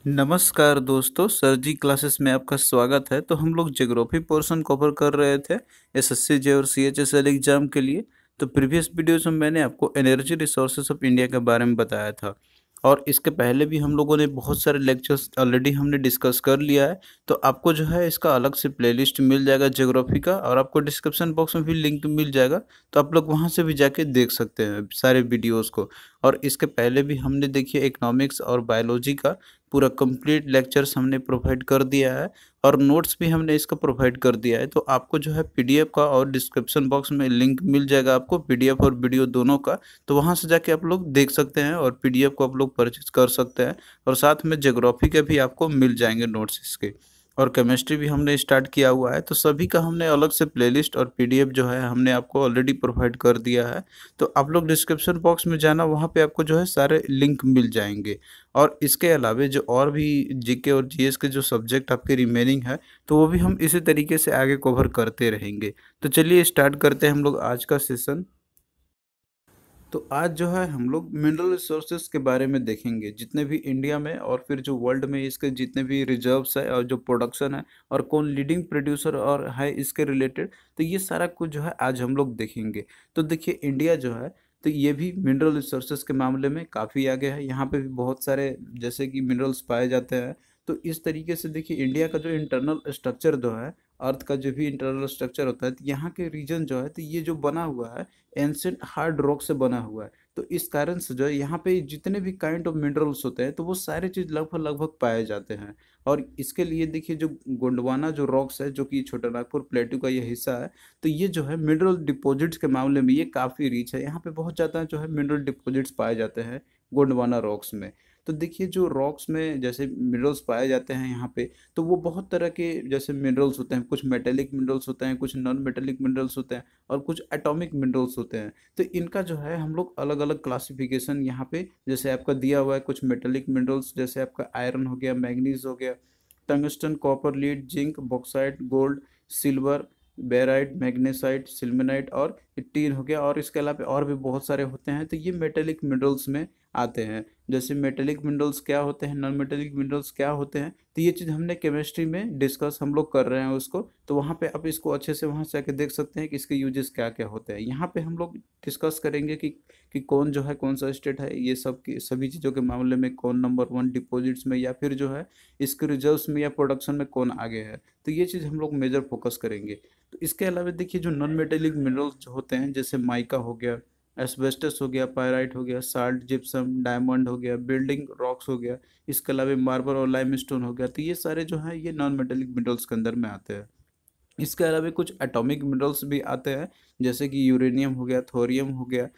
नमस्कार दोस्तों, सर जी क्लासेस में आपका स्वागत है। तो हम लोग ज्योग्राफी पोर्शन कवर कर रहे थे एसएससी जे और सीएचएसएल एग्जाम के लिए। तो प्रीवियस वीडियोस में मैंने आपको एनर्जी रिसोर्सेज ऑफ इंडिया के बारे में बताया था और इसके पहले भी हम लोगों ने बहुत सारे लेक्चर्स ऑलरेडी हमने डिस्कस कर लिया है। तो आपको जो है इसका अलग से प्लेलिस्ट मिल जाएगा ज्योग्राफी का, और आपको डिस्क्रिप्शन बॉक्स में भी लिंक मिल जाएगा। तो आप लोग वहाँ से भी जाके देख सकते हैं सारे वीडियोज़ को। और इसके पहले भी हमने देखिए इकोनॉमिक्स और बायोलॉजी का पूरा कंप्लीट लेक्चर्स हमने प्रोवाइड कर दिया है और नोट्स भी हमने इसका प्रोवाइड कर दिया है। तो आपको जो है पीडीएफ का और डिस्क्रिप्शन बॉक्स में लिंक मिल जाएगा आपको, पीडीएफ और वीडियो दोनों का। तो वहाँ से जाके आप लोग देख सकते हैं और पीडीएफ को आप लोग परचेज कर सकते हैं। और साथ में ज्योग्राफी के भी आपको मिल जाएंगे नोट्स इसके। और केमिस्ट्री भी हमने स्टार्ट किया हुआ है, तो सभी का हमने अलग से प्लेलिस्ट और पीडीएफ जो है हमने आपको ऑलरेडी प्रोवाइड कर दिया है। तो आप लोग डिस्क्रिप्शन बॉक्स में जाना, वहाँ पे आपको जो है सारे लिंक मिल जाएंगे। और इसके अलावे जो और भी जीके और जीएस के जो सब्जेक्ट आपके रिमेनिंग है, तो वो भी हम इसी तरीके से आगे कवर करते रहेंगे। तो चलिए स्टार्ट करते हैं हम लोग आज का सेशन। तो आज जो है हम लोग मिनरल रिसोर्सेज के बारे में देखेंगे, जितने भी इंडिया में और फिर जो वर्ल्ड में इसके जितने भी रिजर्व्स है और जो प्रोडक्शन है और कौन लीडिंग प्रोड्यूसर और है इसके रिलेटेड। तो ये सारा कुछ जो है आज हम लोग देखेंगे। तो देखिए इंडिया जो है, तो ये भी मिनरल रिसोर्सेज के मामले में काफ़ी आगे है। यहाँ पे भी बहुत सारे जैसे कि मिनरल्स पाए जाते हैं। तो इस तरीके से देखिए इंडिया का जो इंटरनल स्ट्रक्चर जो है, अर्थ का जो भी इंटरनल स्ट्रक्चर होता है, तो यहाँ के रीजन जो है, तो ये जो बना हुआ है एंशिएंट हार्ड रॉक से बना हुआ है। तो इस कारण से जो है यहाँ पे जितने भी काइंड ऑफ मिनरल्स होते हैं, तो वो सारे चीज़ लगभग लगभग पाए जाते हैं। और इसके लिए देखिए जो गोंडवाना जो रॉक्स है, जो कि छोटा नागपुर प्लेटू का ये हिस्सा है, तो ये जो है मिनरल डिपॉजिट्स के मामले में ये काफ़ी रिच है। यहाँ पे बहुत ज़्यादा जो है मिनरल डिपॉजिट्स पाए जाते हैं गोंडवाना रॉक्स में। तो देखिए जो रॉक्स में जैसे मिनरल्स पाए जाते हैं यहाँ पे, तो वो बहुत तरह के जैसे मिनरल्स होते हैं। कुछ मेटेलिक मिनरल्स होते हैं, कुछ नॉन मेटेलिक मिनरल्स होते हैं, और कुछ एटॉमिक मिनरल्स होते हैं। तो इनका जो है हम लोग अलग अलग क्लासिफिकेशन यहाँ पे जैसे आपका दिया हुआ है। कुछ मेटेलिक मिनरल्स जैसे आपका आयरन हो गया, मैग्नीज हो गया, tungsten, copper, lead, zinc, bauxite, gold, silver, barite, magnesite, sillimanite और टीन हो गया। और इसके अलावा और भी बहुत सारे होते हैं। तो ये मेटेलिक मिनरल्स में आते हैं। जैसे मेटेलिक मिनरल्स क्या होते हैं, नॉन मेटेलिक मिनरल्स क्या होते हैं, तो ये चीज़ हमने केमिस्ट्री में डिस्कस हम लोग कर रहे हैं उसको। तो वहाँ पे आप इसको अच्छे से वहाँ से आके देख सकते हैं कि इसके यूजेस क्या क्या होते हैं। यहाँ पे हम लोग डिस्कस करेंगे कि कौन जो है कौन सा स्टेट है, ये सब की सभी चीज़ों के मामले में कौन नंबर वन डिपॉजिट्स में, या फिर जो है इसके रिजर्व्स में या प्रोडक्शन में कौन आगे है। तो ये चीज़ हम लोग मेजर फोकस करेंगे। तो इसके अलावा देखिए जो नॉन मेटेलिक मिनरल्स जो होते हैं, जैसे माइका हो गया, एस्बेस्टस हो गया, पायराइट हो गया, साल्ट, जिप्सम, डायमंड हो गया, बिल्डिंग रॉक्स हो गया, इसके अलावा मार्बल और लाइमस्टोन हो गया। तो ये सारे जो है ये नॉन मेटेलिक मिनरल्स के अंदर में आते हैं। इसके अलावा कुछ एटॉमिक मिनरल्स भी आते हैं, जैसे कि यूरेनियम हो गया, थोरियम हो गया,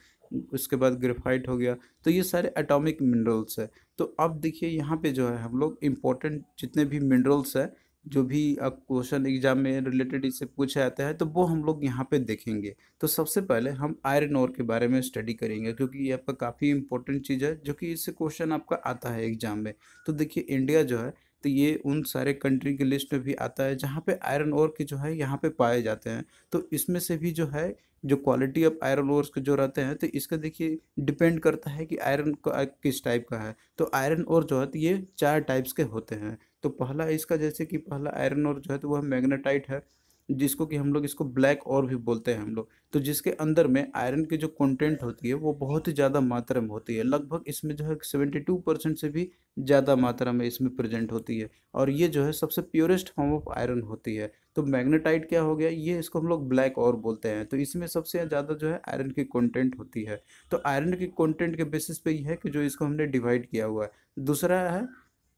उसके बाद ग्रेफाइट हो गया। तो ये सारे एटॉमिक मिनरल्स है। तो अब देखिए यहाँ पे जो है हम लोग इम्पोर्टेंट जितने भी मिनरल्स है, जो भी क्वेश्चन एग्जाम में रिलेटेड इससे पूछा जाता है, तो वो हम लोग यहाँ पे देखेंगे। तो सबसे पहले हम आयरन ओर के बारे में स्टडी करेंगे, क्योंकि ये आपका काफ़ी इंपॉर्टेंट चीज़ है, जो कि इससे क्वेश्चन आपका आता है एग्जाम में। तो देखिए इंडिया जो है, तो ये उन सारे कंट्री की लिस्ट में भी आता है जहाँ पे आयरन ओर के जो है यहाँ पे पाए जाते हैं। तो इसमें से भी जो है जो क्वालिटी ऑफ आयरन ओर्स के जो रहते हैं, तो इसका देखिए डिपेंड करता है कि आयरन का किस टाइप का है। तो आयरन ओर जो है, तो ये चार टाइप्स के होते हैं। तो पहला इसका जैसे कि पहला आयरन ओर जो है, तो वह मैग्नेटाइट है, जिसको कि हम लोग इसको ब्लैक और भी बोलते हैं हम लोग। तो जिसके अंदर में आयरन की जो कंटेंट होती है वो बहुत ही ज़्यादा मात्रा में होती है। लगभग इसमें जो है 72% से भी ज़्यादा मात्रा में इसमें प्रेजेंट होती है। और ये जो है सबसे प्योरेस्ट फॉर्म ऑफ आयरन होती है। तो मैग्नेटाइट क्या हो गया, ये इसको हम लोग ब्लैक और बोलते हैं। तो इसमें सबसे ज़्यादा जो है आयरन की कंटेंट होती है। तो आयरन की कंटेंट के बेसिस पे ये है कि जो इसको हमने डिवाइड किया हुआ है। दूसरा है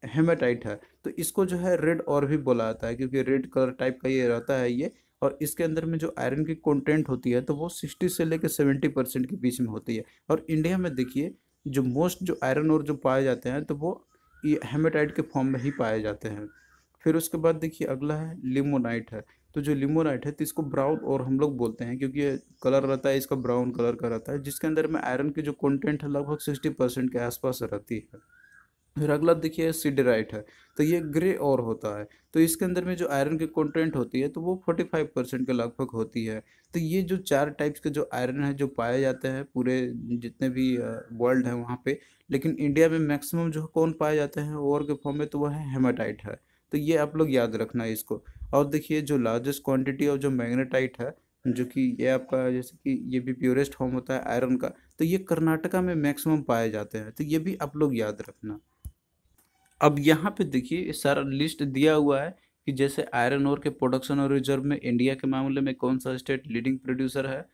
हेमाटाइट है। तो इसको जो है रेड और भी बोला जाता है, क्योंकि रेड कलर टाइप का ये रहता है ये। और इसके अंदर में जो आयरन की कंटेंट होती है, तो वो 60 से लेकर 70% के बीच में होती है। और इंडिया में देखिए जो मोस्ट जो आयरन और जो पाए जाते हैं, तो वो ये हेमेटाइट के फॉर्म में ही पाए जाते हैं। फिर उसके बाद देखिए अगला है लिमोनाइट है। तो जो लिमोनाइट है, तो इसको ब्राउन और हम लोग बोलते हैं, क्योंकि ये कलर रहता है इसका ब्राउन कलर का रहता है, जिसके अंदर में आयरन की जो कंटेंट है लगभग 60% के आसपास रहती है। फिर अगला देखिए सिडराइट है, तो ये ग्रे और होता है। तो इसके अंदर में जो आयरन की कंटेंट होती है तो वो 45% के लगभग होती है। तो ये जो चार टाइप्स के जो आयरन है जो पाए जाते हैं पूरे जितने भी वर्ल्ड है वहाँ पे, लेकिन इंडिया में मैक्सिमम जो कौन पाए जाते हैं ओर के फॉर्म में, तो वह है हेमाटाइट है। तो ये आप लोग याद रखना है इसको। और देखिए जो लार्जेस्ट क्वांटिटी ऑफ जो मैग्नेटाइट है, जो कि ये आपका जैसे कि ये भी प्योरेस्ट फॉर्म होता है आयरन का, तो ये कर्नाटका में मैक्सिमम पाए जाते हैं। तो ये भी आप लोग याद रखना। अब यहाँ पे देखिए ये सारा लिस्ट दिया हुआ है कि जैसे आयरन ओर के प्रोडक्शन और रिजर्व में इंडिया के मामले में कौन सा स्टेट लीडिंग प्रोड्यूसर है,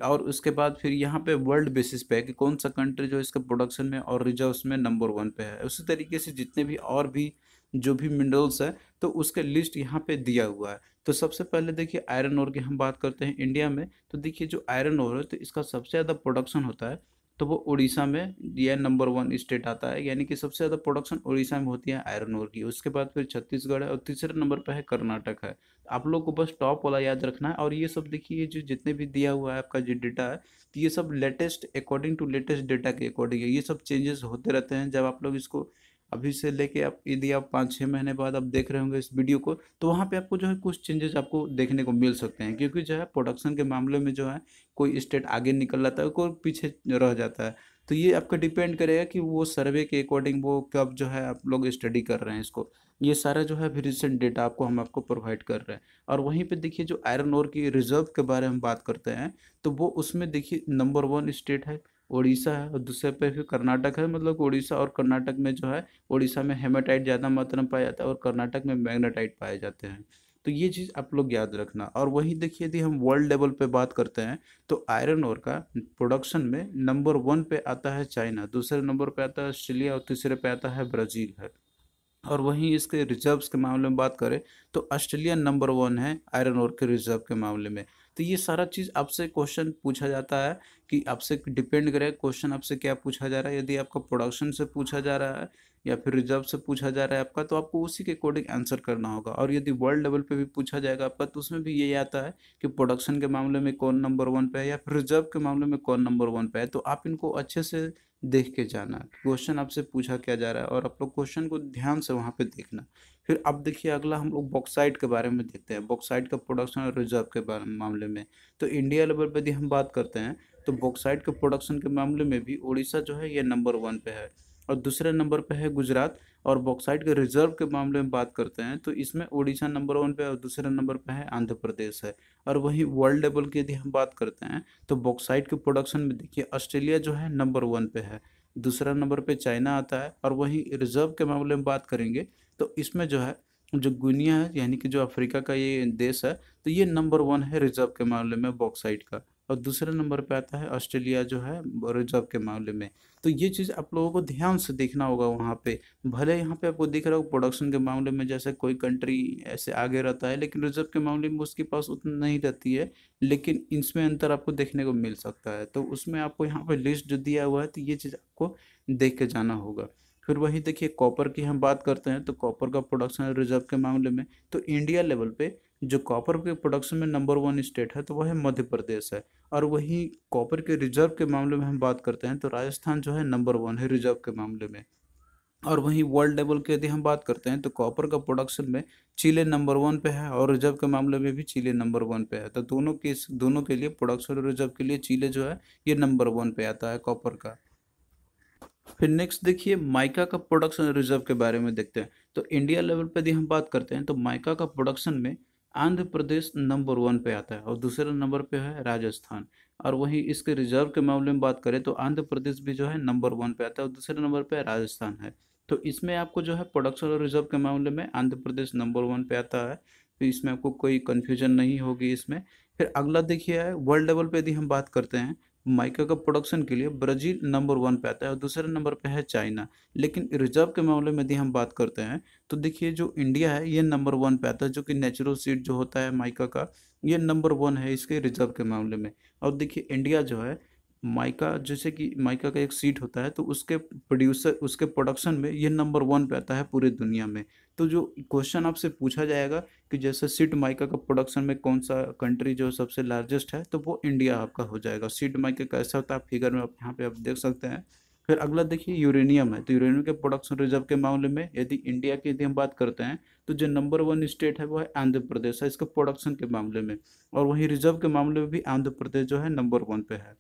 और उसके बाद फिर यहाँ पे वर्ल्ड बेसिस पे है कि कौन सा कंट्री जो इसके प्रोडक्शन में और रिजर्व्स में नंबर वन पे है। उसी तरीके से जितने भी और भी जो भी मिनरल्स है तो उसके लिस्ट यहाँ पे दिया हुआ है। तो सबसे पहले देखिए आयरन ओर की हम बात करते हैं इंडिया में। तो देखिए जो आयरन ओर है तो इसका सबसे ज़्यादा प्रोडक्शन होता है, तो वो उड़ीसा में यह नंबर वन स्टेट आता है, यानी कि सबसे ज़्यादा प्रोडक्शन उड़ीसा में होती है आयरन ओर की। उसके बाद फिर छत्तीसगढ़ है और तीसरे नंबर पर है कर्नाटक है। आप लोग को बस टॉप वाला याद रखना है। और ये सब देखिए ये जो जितने भी दिया हुआ है आपका जो डेटा है, तो ये सब latest according to latest data के अकॉर्डिंग है। ये सब चेंजेस होते रहते हैं। जब आप लोग इसको अभी से लेके आप यदि आप 5-6 महीने बाद आप देख रहे होंगे इस वीडियो को, तो वहाँ पे आपको जो है कुछ चेंजेस आपको देखने को मिल सकते हैं, क्योंकि जो है प्रोडक्शन के मामले में जो है कोई स्टेट आगे निकल जाता है कोई पीछे रह जाता है। तो ये आपका डिपेंड करेगा कि वो सर्वे के अकॉर्डिंग वो कब जो है आप लोग स्टडी कर रहे हैं इसको। ये सारा जो है अभी रिसेंट डेटा आपको प्रोवाइड कर रहे हैं। और वहीं पे देखिए जो आयरन ओर की रिजर्व के बारे में बात करते हैं, तो वो उसमें देखिए नंबर वन स्टेट है उड़ीसा है, और दूसरे पे फिर कर्नाटक है। मतलब उड़ीसा और कर्नाटक में जो है, उड़ीसा में हेमाटाइट ज़्यादा मात्रा में पाया जाता है और कर्नाटक में मैग्नेटाइट पाए जाते हैं। तो ये चीज़ आप लोग याद रखना। और वहीं देखिए यदि हम वर्ल्ड लेवल पे बात करते हैं, तो आयरन ओर का प्रोडक्शन में नंबर वन पे आता है चाइना, दूसरे नंबर पे आता है ऑस्ट्रेलिया और तीसरे पे आता है ब्राज़ील है। और वहीं इसके रिजर्व्स के मामले में बात करें तो ऑस्ट्रेलिया नंबर वन है आयरन ओर के रिजर्व के मामले में। तो ये सारा चीज़ आपसे क्वेश्चन पूछा जाता है कि आपसे डिपेंड करे क्वेश्चन आपसे क्या पूछा जा रहा है। यदि आपका प्रोडक्शन से पूछा जा रहा है या फिर रिजर्व से पूछा जा रहा है आपका, तो आपको उसी के अकॉर्डिंग आंसर करना होगा। और यदि वर्ल्ड लेवल पे भी पूछा जाएगा आपका, तो उसमें भी यही आता है कि प्रोडक्शन के मामले में कौन नंबर वन पे है या फिर रिजर्व के मामले में कौन नंबर वन पे है। तो आप इनको अच्छे से देख के जाना क्वेश्चन आपसे पूछा क्या जा रहा है, और आप लोग क्वेश्चन को ध्यान से वहाँ पे देखना। फिर अब देखिए अगला हम लोग बॉक्साइट के बारे में देखते हैं, बॉक्साइट का प्रोडक्शन और रिजर्व के बारे में मामले में। तो इंडिया लेवल पे यदि हम बात करते हैं, तो बॉक्साइट के प्रोडक्शन के मामले में भी उड़ीसा जो है ये नंबर वन पे है, और दूसरे नंबर पे है गुजरात। और बॉक्साइट के रिजर्व के मामले में बात करते हैं तो इसमें उड़ीसा नंबर वन पे और दूसरे नंबर पे है आंध्र प्रदेश है। और वहीं वर्ल्ड लेवल की यदि हम बात करते हैं, तो बॉक्साइट के प्रोडक्शन में देखिए ऑस्ट्रेलिया जो है नंबर वन पे है, दूसरा नंबर पे चाइना आता है। और वहीं रिजर्व के मामले में बात करेंगे तो इसमें जो है जो गुनिया है, यानी कि जो अफ्रीका का ये देश है, तो ये नंबर वन है रिजर्व के मामले में बॉक्साइट का। और दूसरे नंबर पे आता है ऑस्ट्रेलिया जो है रिजर्व के मामले में। तो ये चीज़ आप लोगों को ध्यान से देखना होगा वहाँ पे। भले यहाँ पे आपको दिख रहा हो प्रोडक्शन के मामले में जैसे कोई कंट्री ऐसे आगे रहता है, लेकिन रिजर्व के मामले में उसके पास उतना नहीं रहती है। लेकिन इसमें अंतर आपको देखने को मिल सकता है। तो उसमें आपको यहाँ पे लिस्ट जो दिया हुआ है, तो ये चीज़ आपको देख के जाना होगा। फिर वही देखिए कॉपर की हम बात करते हैं, तो कॉपर का प्रोडक्शन रिजर्व के मामले में, तो इंडिया लेवल पे जो कॉपर के प्रोडक्शन में नंबर वन स्टेट है तो वह है मध्य प्रदेश है। और वहीं कॉपर के रिजर्व के मामले में हम बात करते हैं तो राजस्थान जो है नंबर वन है रिजर्व के मामले में। और वहीं वर्ल्ड लेवल की यदि हम बात करते हैं तो कॉपर का प्रोडक्शन में चिले नंबर वन पे है, और रिजर्व के मामले में भी चिले नंबर वन पे है। तो दोनों के लिए प्रोडक्शन और रिजर्व के लिए चिले जो है ये नंबर वन पे आता है कॉपर का। फिर नेक्स्ट देखिए माइका का प्रोडक्शन रिजर्व के बारे में देखते हैं। तो इंडिया लेवल पे यदि हम बात करते हैं तो माइका का प्रोडक्शन में आंध्र प्रदेश नंबर वन पे आता है और दूसरे नंबर पे है राजस्थान। और वहीं इसके रिजर्व के मामले में बात करें तो आंध्र प्रदेश भी जो है नंबर वन पे आता है और दूसरे नंबर पे राजस्थान है। तो इसमें आपको जो है प्रोडक्शन और रिजर्व के मामले में आंध्र प्रदेश नंबर वन पे आता है। तो इसमें आपको कोई कन्फ्यूजन नहीं होगी इसमें। फिर अगला देखिए वर्ल्ड लेवल पे यदि हम बात करते हैं, माइका का प्रोडक्शन के लिए ब्राज़ील नंबर वन पे आता है और दूसरे नंबर पे है चाइना। लेकिन रिजर्व के मामले में यदि हम बात करते हैं तो देखिए जो इंडिया है ये नंबर वन पे आता है, जो कि नेचुरल सीड जो होता है माइका का, ये नंबर वन है इसके रिजर्व के मामले में। और देखिए इंडिया जो है माइका, जैसे कि माइका का एक सीड होता है तो उसके प्रोड्यूसर उसके प्रोडक्शन में ये नंबर वन पे आता है पूरे दुनिया में। तो जो क्वेश्चन आपसे पूछा जाएगा कि जैसे सीड माइका का प्रोडक्शन में कौन सा कंट्री जो सबसे लार्जेस्ट है, तो वो इंडिया आपका हो जाएगा। सीड माइका कैसा होता है फिगर में आप यहाँ पे आप देख सकते हैं। फिर अगला देखिए यूरेनियम है, तो यूरेनियम के प्रोडक्शन रिजर्व के मामले में यदि इंडिया की यदि हम बात करते हैं तो जो नंबर वन स्टेट है वो है आंध्र प्रदेश है इसके प्रोडक्शन के मामले में, और वहीं रिजर्व के मामले में भी आंध्र प्रदेश जो है नंबर वन पे है।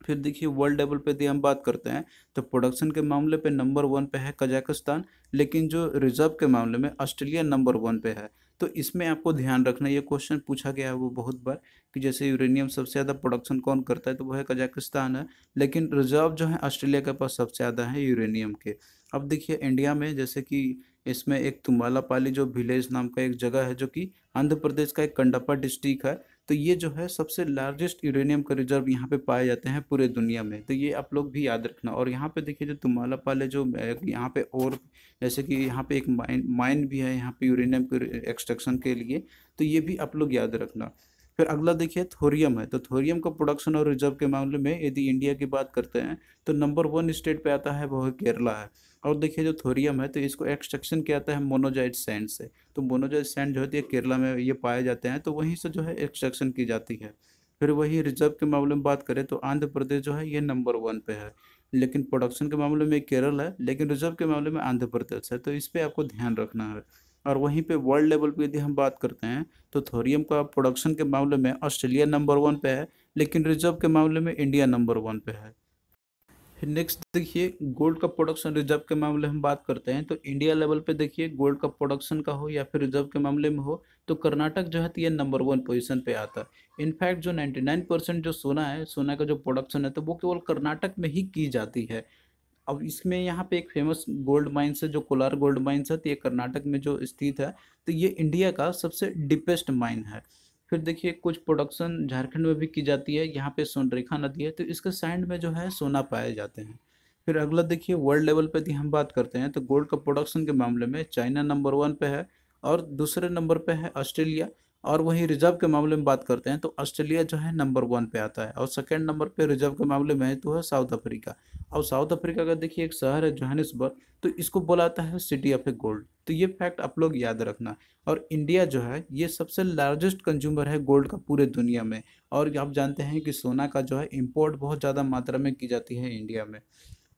फिर देखिए वर्ल्ड लेवल पे यदि हम बात करते हैं तो प्रोडक्शन के मामले पे नंबर वन पे है कजाकिस्तान, लेकिन जो रिजर्व के मामले में ऑस्ट्रेलिया नंबर वन पे है। तो इसमें आपको ध्यान रखना, ये क्वेश्चन पूछा गया है वो बहुत बार कि जैसे यूरेनियम सबसे ज़्यादा प्रोडक्शन कौन करता है, तो वो है कजाकिस्तान है, लेकिन रिजर्व जो है ऑस्ट्रेलिया के पास सबसे ज़्यादा है यूरेनियम के। अब देखिए इंडिया में जैसे कि इसमें एक तुम्बालापाली जो विलेज नाम का एक जगह है जो कि आंध्र प्रदेश का एक कंडपा डिस्ट्रिक्ट है, तो ये जो है सबसे लार्जेस्ट यूरेनियम का रिजर्व यहाँ पे पाए जाते हैं पूरे दुनिया में, तो ये आप लोग भी याद रखना। और यहाँ पे देखिए जो तुम्बालापाल है जो यहाँ पे, और जैसे कि यहाँ पे एक माइन भी है यहाँ पे यूरेनियम के एक्सट्रैक्शन के लिए, तो ये भी आप लोग याद रखना। फिर अगला देखिए थोरियम है, तो थोरियम का प्रोडक्शन और रिजर्व के मामले में यदि इंडिया की बात करते हैं तो नंबर वन स्टेट पे आता है वो है केरला है। और देखिए जो थोरियम है तो इसको एक्सट्रैक्शन किया जाता है मोनोजाइट सैंड से, तो मोनोजाइट सैंड जो होती है केरला में ये पाए जाते हैं, तो वहीं से जो है एक्सट्रैक्शन की जाती है। फिर वही रिजर्व के मामले में बात करें तो आंध्र प्रदेश जो है ये नंबर वन पे है, लेकिन प्रोडक्शन के मामले में केरल है, लेकिन रिजर्व के मामले में आंध्र प्रदेश है, तो इस पर आपको ध्यान रखना है। और वहीं पे वर्ल्ड लेवल पे यदि हम बात करते हैं तो थोरियम का प्रोडक्शन के मामले में ऑस्ट्रेलिया नंबर वन पे है, लेकिन रिजर्व के मामले में इंडिया नंबर वन पे है। फिर नेक्स्ट देखिए गोल्ड का प्रोडक्शन रिजर्व के मामले में हम बात करते हैं तो इंडिया लेवल पे देखिए गोल्ड का प्रोडक्शन का हो या फिर रिजर्व के मामले में हो तो कर्नाटक जो है तो ये नंबर वन पोजीशन पे आता है। इनफैक्ट जो 99% जो सोना है, सोना का जो प्रोडक्शन है तो वो केवल कर्नाटक में ही की जाती है। अब इसमें यहाँ पे एक फेमस गोल्ड माइंस है जो कोलार गोल्ड माइंस है, तो ये कर्नाटक में जो स्थित है, तो ये इंडिया का सबसे डीपेस्ट माइन है। फिर देखिए कुछ प्रोडक्शन झारखंड में भी की जाती है, यहाँ पे सोनरेखा नदी है तो इसके साइड में जो है सोना पाए जाते हैं। फिर अगला देखिए वर्ल्ड लेवल पे यदि हम बात करते हैं तो गोल्ड का प्रोडक्शन के मामले में चाइना नंबर वन पे है, और दूसरे नंबर पे है ऑस्ट्रेलिया। और वहीं रिजर्व के मामले में बात करते हैं तो ऑस्ट्रेलिया जो है नंबर वन पे आता है, और सेकेंड नंबर पे रिजर्व के मामले में है तो है साउथ अफ्रीका। और साउथ अफ्रीका का देखिए एक शहर है जोहानिसबर्ग, तो इसको बोलाता है सिटी ऑफ ए गोल्ड, तो ये फैक्ट आप लोग याद रखना। और इंडिया जो है ये सबसे लार्जेस्ट कंज्यूमर है गोल्ड का पूरे दुनिया में, और आप जानते हैं कि सोना का जो है इंपोर्ट बहुत ज़्यादा मात्रा में की जाती है इंडिया में।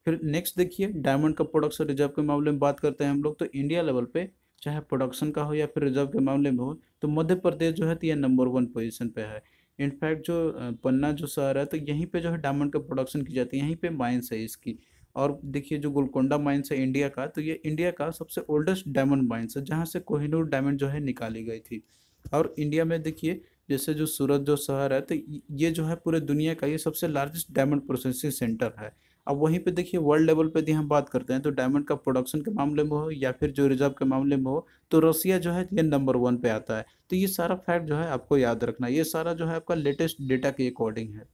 फिर नेक्स्ट देखिए डायमंड का प्रोडक्शन रिजर्व के मामले में बात करते हैं हम लोग, तो इंडिया लेवल पे चाहे प्रोडक्शन का हो या फिर रिजर्व के मामले में हो तो मध्य प्रदेश जो है तो ये नंबर वन पोजीशन पे है। इनफैक्ट जो पन्ना जो शहर है तो यहीं पे जो है डायमंड का प्रोडक्शन की जाती है, यहीं पे माइंस है इसकी। और देखिए जो गोलकोंडा माइंस है इंडिया का, तो ये इंडिया का सबसे ओल्डेस्ट डायमंड माइंस है जहाँ से कोहिनूर डायमंड जो है निकाली गई थी। और इंडिया में देखिए जैसे जो सूरत जो शहर है तो ये जो है पूरे दुनिया का ये सबसे लार्जेस्ट डायमंड प्रोसेसिंग सेंटर है। अब वहीं पे देखिए वर्ल्ड लेवल पे यदि हम बात करते हैं तो डायमंड का प्रोडक्शन के मामले में हो या फिर जो रिजर्व के मामले में हो तो रसिया जो है ये नंबर वन पे आता है। तो ये सारा फैक्ट जो है आपको याद रखना, ये सारा जो है आपका लेटेस्ट डेटा के अकॉर्डिंग है।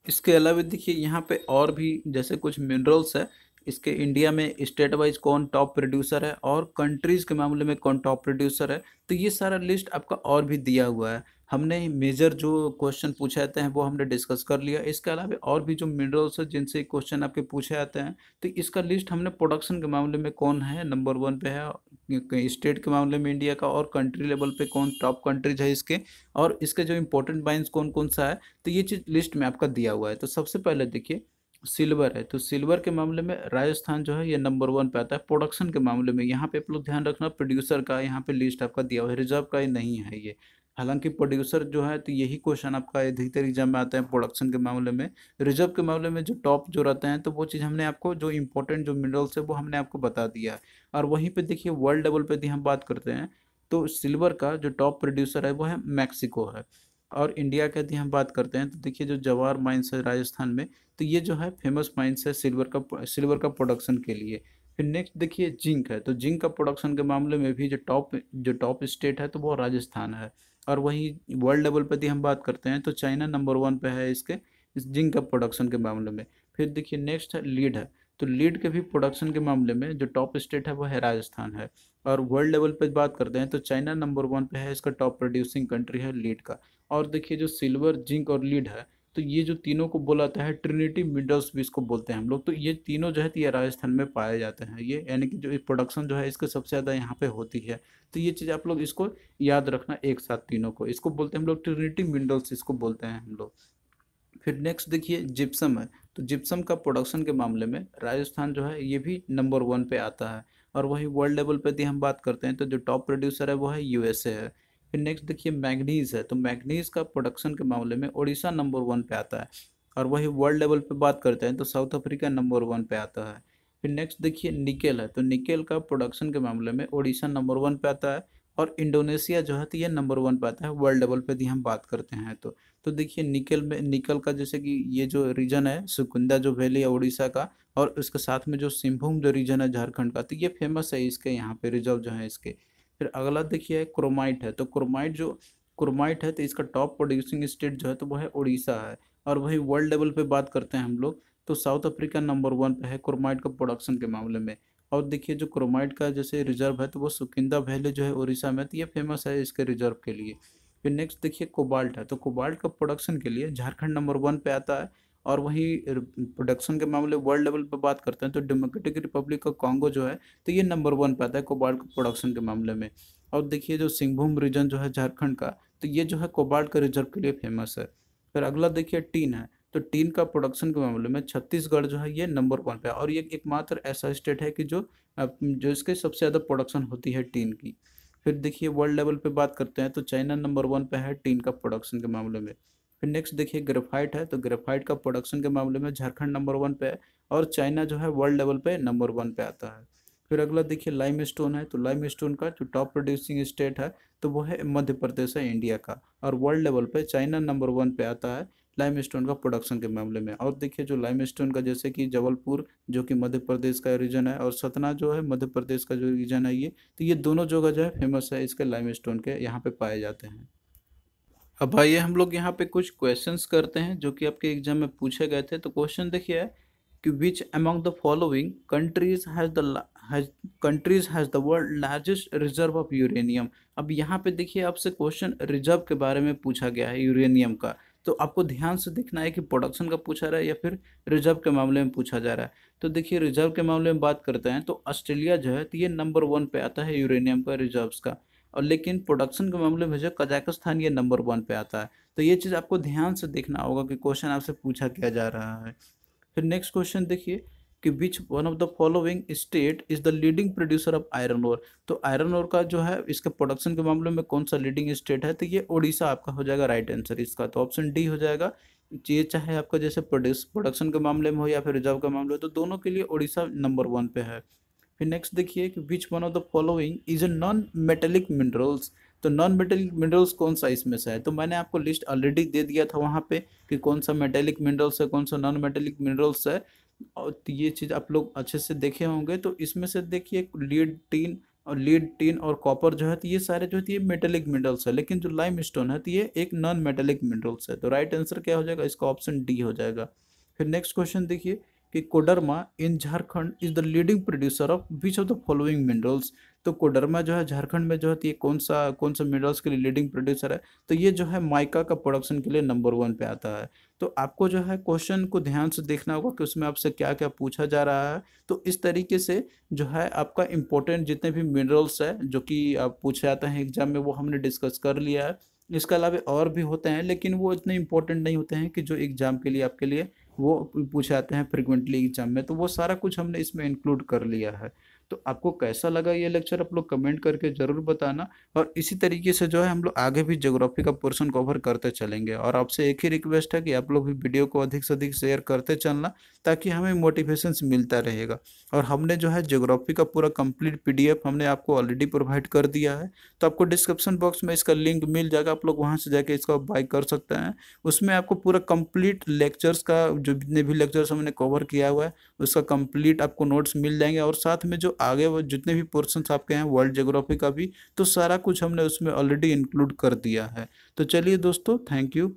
इसके अलावा देखिए यहाँ पे और भी जैसे कुछ मिनरल्स है, इसके इंडिया में स्टेट वाइज कौन टॉप प्रोड्यूसर है और कंट्रीज के मामले में कौन टॉप प्रोड्यूसर है, तो ये सारा लिस्ट आपका और भी दिया हुआ है। हमने मेजर जो क्वेश्चन पूछे जाते हैं वो हमने डिस्कस कर लिया, इसके अलावा और भी जो मिनरल्स है जिनसे क्वेश्चन आपके पूछे जाते हैं तो इसका लिस्ट हमने प्रोडक्शन के मामले में कौन है नंबर वन पे है, स्टेट के मामले में इंडिया का, और कंट्री लेवल पे कौन टॉप कंट्रीज है इसके, और इसके जो इंपॉर्टेंट माइंस कौन कौन सा है, तो ये चीज़ लिस्ट में आपका दिया हुआ है। तो सबसे पहले देखिए सिल्वर है, तो सिल्वर के मामले में राजस्थान जो है ये नंबर वन पे आता है प्रोडक्शन के मामले में। यहाँ पे आप लोग ध्यान रखना प्रोड्यूसर का यहाँ पे लिस्ट आपका दिया हुआ है, रिजर्व का ये नहीं है ये। हालांकि प्रोड्यूसर जो है तो यही क्वेश्चन आपका अधिकतर एग्जाम में आता है प्रोडक्शन के मामले में। रिजर्व के मामले में जो टॉप जो रहते हैं तो वो चीज़ हमने आपको जो इंपॉर्टेंट जो मिनरल्स है वो हमने आपको बता दिया है। और वहीं पे देखिए वर्ल्ड लेवल पे यदि हम बात करते हैं तो सिल्वर का जो टॉप प्रोड्यूसर है वो है मैक्सिको है। और इंडिया का यदि हम बात करते हैं तो देखिए जो जवाहर माइंस है राजस्थान में, तो ये जो है फेमस माइंस है सिल्वर का प्रोडक्शन के लिए। फिर नेक्स्ट देखिए जिंक है, तो जिंक का प्रोडक्शन के मामले में भी जो टॉप स्टेट है तो वो राजस्थान है। और वही वर्ल्ड लेवल पर यदि हम बात करते हैं तो चाइना नंबर वन पे है इसके इस जिंक का प्रोडक्शन के मामले में। फिर देखिए नेक्स्ट है लीड है, तो लीड के भी प्रोडक्शन के मामले में जो टॉप स्टेट है वो है राजस्थान है। और वर्ल्ड लेवल पे बात करते हैं तो चाइना नंबर वन पे है, इसका टॉप प्रोड्यूसिंग कंट्री है लीड का। और देखिए जो सिल्वर जिंक और लीड है तो ये जो तीनों को बोला जाता है ट्रिनिटी मिनरल्स भी इसको बोलते हैं हम लोग, तो ये तीनों जो है तो ये राजस्थान में पाए जाते हैं, ये यानी कि जो प्रोडक्शन जो है इसके सबसे ज़्यादा यहाँ पे होती है। तो ये चीज़ आप लोग इसको याद रखना एक साथ, तीनों को इसको बोलते हैं हम लोग ट्रिनिटी मिनरल्स इसको बोलते हैं हम लोग। फिर नेक्स्ट देखिए जिप्सम है, तो जिप्सम का प्रोडक्शन के मामले में राजस्थान जो है ये भी नंबर 1 पे आता है। और वही वर्ल्ड लेवल पे यदि हम बात करते हैं तो जो टॉप प्रोड्यूसर है वो है यूएसए है। फिर नेक्स्ट देखिए मैग्नीज है, तो मैग्नीज का प्रोडक्शन के मामले में उड़ीसा नंबर 1 पे आता है। और वही वर्ल्ड लेवल पे बात करते हैं तो साउथ अफ्रीका नंबर 1 पे आता है। फिर नेक्स्ट देखिए निकेल है, तो निकेल का प्रोडक्शन के मामले में उड़ीसा नंबर 1 पे आता है। और इंडोनेशिया जो है तो ये नंबर 1 पे आता है वर्ल्ड लेवल पे यदि हम बात करते हैं तो देखिए निकल में, निकल का जैसे कि ये जो रीजन है सुकुंदा जो वैली है उड़ीसा का, और उसके साथ में जो सिंहभूम जो रीजन है झारखंड का, तो ये फेमस है इसके यहाँ पे रिजर्व जो है इसके। फिर अगला देखिए क्रोमाइट है, तो क्रोमाइट है तो इसका टॉप प्रोड्यूसिंग स्टेट जो है तो वो है उड़ीसा है। और वही वर्ल्ड लेवल पे बात करते हैं हम लोग तो साउथ अफ्रीका नंबर 1 पे है क्रोमाइट का प्रोडक्शन के मामले में। और देखिए जो क्रोमाइट का जैसे रिजर्व है तो वो सुकिंदा वैली जो है उड़ीसा में, तो ये फेमस है इसके रिजर्व के लिए। फिर नेक्स्ट देखिए कोबाल्ट है, तो कोबाल्ट का प्रोडक्शन के लिए झारखंड नंबर 1 पे आता है। और वही प्रोडक्शन के मामले वर्ल्ड लेवल पे बात करते हैं तो डेमोक्रेटिक रिपब्लिक का कॉन्गो जो है तो ये नंबर 1 पे आता है कोबाल्ट का प्रोडक्शन के मामले में। और देखिए जो सिंहभूम रीजन जो है झारखंड का, तो ये जो है कोबाल्ट का रिजर्व के लिए फेमस है। फिर अगला देखिए टीन है, तो टीन का प्रोडक्शन के मामले में छत्तीसगढ़ जो है ये नंबर 1 पे है। और ये एकमात्र ऐसा स्टेट है कि जो इसके सबसे ज़्यादा प्रोडक्शन होती है टीन की। फिर देखिए वर्ल्ड लेवल पे बात करते हैं तो चाइना नंबर 1 पे है टीन का प्रोडक्शन के मामले में। फिर नेक्स्ट देखिए ग्रेफाइट है, तो ग्रेफाइट का प्रोडक्शन के मामले में झारखंड नंबर 1 पे है। और चाइना जो है वर्ल्ड लेवल पे नंबर 1 पे आता है। फिर अगला देखिए लाइम स्टोन है, तो लाइम स्टोन का जो टॉप प्रोड्यूसिंग स्टेट है तो वो है मध्य प्रदेश है इंडिया का। और वर्ल्ड लेवल पे चाइना नंबर 1 पे आता है लाइम स्टोन का प्रोडक्शन के मामले में। और देखिए जो लाइम स्टोन का जैसे कि जबलपुर जो कि मध्य प्रदेश का रीजन है, और सतना जो है मध्य प्रदेश का जो रीजन है ये, तो ये दोनों जगह जो है फेमस है इसके लाइमस्टोन के, यहाँ पे पाए जाते हैं। अब आइए हम लोग यहाँ पे कुछ क्वेश्चंस करते हैं जो कि आपके एग्जाम में पूछे गए थे। तो क्वेश्चन देखिए कि which among the following countries has the world largest reserve of uranium. अब यहाँ पे देखिए आपसे क्वेश्चन रिजर्व के बारे में पूछा गया है यूरेनियम का, तो आपको ध्यान से देखना है कि प्रोडक्शन का पूछा रहा है या फिर रिजर्व के मामले में पूछा जा रहा है। तो देखिए रिजर्व के मामले में बात करते हैं तो ऑस्ट्रेलिया जो है तो ये नंबर 1 पे आता है यूरेनियम का रिजर्व्स का। और लेकिन प्रोडक्शन के मामले में जो कजाकिस्तान ये नंबर 1 पे आता है। तो ये चीज़ आपको ध्यान से देखना होगा कि क्वेश्चन आपसे पूछा क्या जा रहा है। फिर नेक्स्ट क्वेश्चन देखिए कि which one of the following state is the leading producer of iron ore. तो आयरन ओर का जो है इसके प्रोडक्शन के मामले में कौन सा लीडिंग स्टेट है, तो ये उड़ीसा आपका हो जाएगा राइट आंसर इसका, तो ऑप्शन डी हो जाएगा। ये चाहे आपका जैसे प्रोडक्शन के मामले में हो या फिर रिजर्व का मामले हो, तो दोनों के लिए उड़ीसा नंबर 1 पे है। फिर नेक्स्ट देखिए कि which one of the following is a non metallic minerals. तो नॉन मेटेलिक मिनरल्स कौन सा इसमें से है, तो मैंने आपको लिस्ट ऑलरेडी दे दिया था वहाँ पे कि कौन सा मेटेलिक मिनरल्स है कौन सा नॉन मेटेलिक मिनरल्स है। और तो ये चीज़ आप लोग अच्छे से देखे होंगे। तो इसमें से देखिए लीड टीन और कॉपर जो है तो ये सारे जो है ये मेटेलिक मिनरल्स है, लेकिन जो लाइम स्टोन है तो ये एक नॉन मेटेलिक मिनरल्स है। तो राइट आंसर क्या हो जाएगा इसका, ऑप्शन डी हो जाएगा। फिर नेक्स्ट क्वेश्चन देखिए कि Koderma in Jharkhand is the leading producer of which of the following minerals. तो कोडरमा जो है झारखंड में जो है तो ये कौन सा मिनरल्स के लिए लीडिंग प्रोड्यूसर है, तो ये जो है माइका का प्रोडक्शन के लिए नंबर 1 पे आता है। तो आपको जो है क्वेश्चन को ध्यान से देखना होगा कि उसमें आपसे क्या क्या पूछा जा रहा है। तो इस तरीके से जो है आपका इंपॉर्टेंट जितने भी मिनरल्स है जो कि आप पूछे जाते हैं एग्जाम में वो हमने डिस्कस कर लिया है। इसके अलावा और भी होते हैं लेकिन वो इतने इंपॉर्टेंट नहीं होते हैं कि जो एग्जाम के लिए आपके लिए वो पूछे जाते हैं फ्रिक्वेंटली एग्जाम में। तो वो सारा कुछ हमने इसमें इंक्लूड कर लिया है। तो आपको कैसा लगा ये लेक्चर आप लोग कमेंट करके ज़रूर बताना। और इसी तरीके से जो है हम लोग आगे भी ज्योग्राफी का पोर्शन कवर करते चलेंगे। और आपसे एक ही रिक्वेस्ट है कि आप लोग भी वीडियो को अधिक से अधिक शेयर करते चलना ताकि हमें मोटिवेशन मिलता रहेगा। और हमने जो है ज्योग्राफी का पूरा कंप्लीट PDF हमने आपको ऑलरेडी प्रोवाइड कर दिया है। तो आपको डिस्क्रिप्शन बॉक्स में इसका लिंक मिल जाएगा, आप लोग वहाँ से जाके इसका बाय कर सकते हैं। उसमें आपको पूरा कंप्लीट लेक्चर्स का जो जितने भी लेक्चर्स हमने कवर किया हुआ है उसका कंप्लीट आपको नोट्स मिल जाएंगे। और साथ में जो आगे वो जितने भी पोर्शंस आपके हैं वर्ल्ड ज्योग्राफी का भी, तो सारा कुछ हमने उसमें ऑलरेडी इंक्लूड कर दिया है। तो चलिए दोस्तों, थैंक यू।